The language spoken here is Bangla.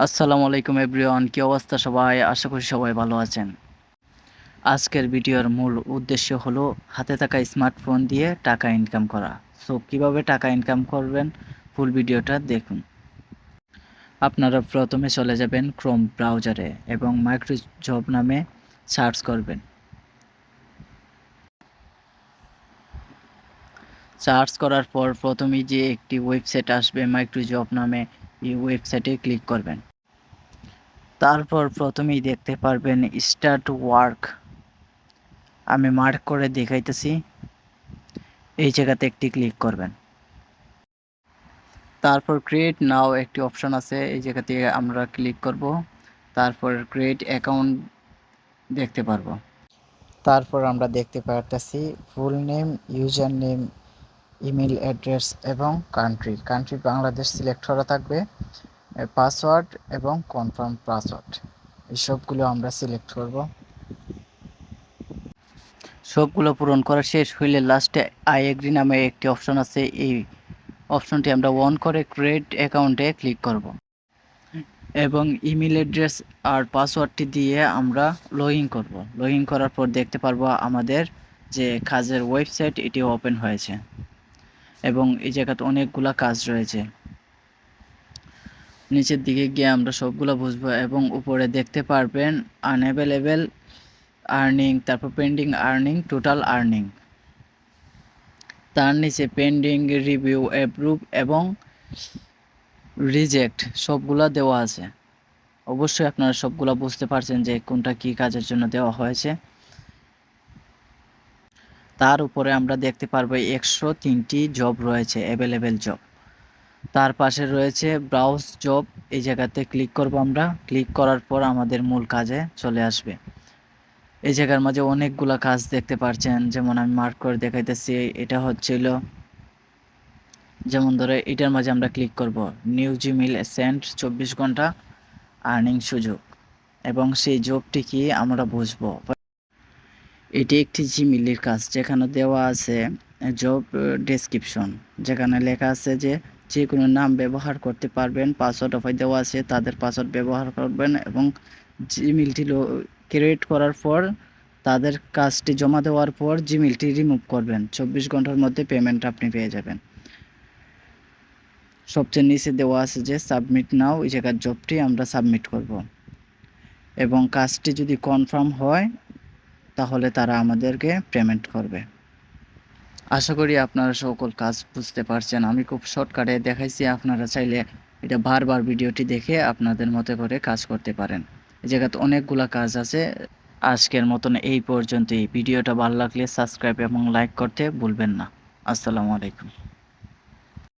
আসসালামু আলাইকুম এভরিওয়ান, কি অবস্থা সবাই? আশা করি সবাই ভালো আছেন। আজকের ভিডিওর মূল উদ্দেশ্য হলো হাতে থাকা স্মার্টফোন দিয়ে টাকা ইনকাম করা। সো কিভাবে টাকা ইনকাম করবেন ফুল ভিডিওটা দেখুন। আপনারা প্রথমে চলে যাবেন ক্রোম ব্রাউজারে এবং মাইক্রোজব নামে সার্চ করবেন। সার্চ করার পর প্রথমেই যে একটি ওয়েবসাইট আসবে মাইক্রোজব নামে, এই ওয়েবসাইটে ক্লিক করবেন। তারপর প্রথমেই দেখতে পারবেন স্টার্ট ওয়ার্ক। আমি মার্ক করে দেখাইতেছি, এই জায়গাতে একটি ক্লিক করবেন। তারপর ক্রিয়েট নাও একটি অপশন আছে, এই জায়গাতে আমরা ক্লিক করব। তারপর ক্রিয়েট অ্যাকাউন্ট দেখতে পারবো। তারপর আমরা দেখতে পারতেছি full name, user name, email address এবং কান্ট্রি বাংলাদেশ সিলেক্ট করা থাকবে। পাসওয়ার্ড এবং কনফার্ম পাসওয়ার্ড এই সবগুলো আমরা সিলেক্ট করব। সবগুলো পূরণ করা শেষ হইলে লাস্টে আই এগ্রি নামে একটি অপশন আছে, এই অপশনটি আমরা অন করে ক্রিয়েট অ্যাকাউন্টে ক্লিক করব এবং ইমেল অ্যাড্রেস আর পাসওয়ার্ডটি দিয়ে আমরা লগ ইন করার পর দেখতে পারবো আমাদের যে কাজের ওয়েবসাইট এটি ওপেন হয়েছে এবং এই জায়গাতে অনেকগুলা কাজ রয়েছে। নিচের দিকে গিয়ে আমরা সবগুলো বুঝবো এবং উপরে দেখতে পারবেন আনঅ্যাভেলেবেল আর্নিং, তারপর পেন্ডিং আর্নিং, টোটাল আর্নিং, তার নিচে পেন্ডিং, রিভিউ, অ্যাপ্রুভ এবং রিজেক্ট সবগুলা দেওয়া আছে। অবশ্যই আপনারা সবগুলা বুঝতে পারছেন যে কোনটা কি কাজের জন্য দেওয়া হয়েছে। তার উপরে আমরা দেখতে পারবো 103টি জব রয়েছে, অ্যাভেলেবেল জব। তার পাশে রয়েছে ব্রাউজ জব, এই জায়গাতে ক্লিক করব আমরা। ক্লিক করার পর আমাদের মূল কাজে চলে আসবে। এই জায়গার মাঝে অনেকগুলা কাজ দেখতে পাচ্ছেন, যেমন আমি মার্ক করে দেখাইতেছি। এটা হচ্ছিল যেমন ধরে এটার মাঝে আমরা ক্লিক করব নিউ জিমেইল সেন্ড 24 ঘন্টা আর্নিং সুযোগ এবং সেই জবটি কি আমরা বুঝবো। এটি একটি জিমেইলের কাজ, যেখানে দেওয়া আছে জব ডেসক্রিপশন, যেখানে লেখা আছে যে কোনো নাম ব্যবহার করতে পারবেন। পাসওয়ার্ড অফার দেওয়া আছে, তাদের পাসওয়ার্ড ব্যবহার করবেন এবং জিমেইলটি ক্রিয়েট করার পর তাদের কাজটি জমা দেওয়ার পর জিমেইলটি রিমুভ করবেন। 24 ঘন্টার মধ্যে পেমেন্ট আপনি পেয়ে যাবেন। সবচেয়ে নিচে দেওয়া আছে যে সাবমিট নাও, এই জায়গার জবটি আমরা সাবমিট করব এবং কাজটি যদি কনফার্ম হয় তাহলে তারা আমাদেরকে পেমেন্ট করবে। আশা করি আপনারা সকল কাজ বুঝতে পারছেন। আমি খুব শর্টকাটে দেখাইছি, আপনারা চাইলে এটা বারবার ভিডিওটি দেখে আপনাদের মতো করে কাজ করতে পারেন। এই জায়গাতে অনেকগুলা কাজ আছে। আজকের মতন এই পর্যন্তই। ভিডিওটা ভালো লাগলে সাবস্ক্রাইব এবং লাইক করতে ভুলবেন না। আসসালামু আলাইকুম।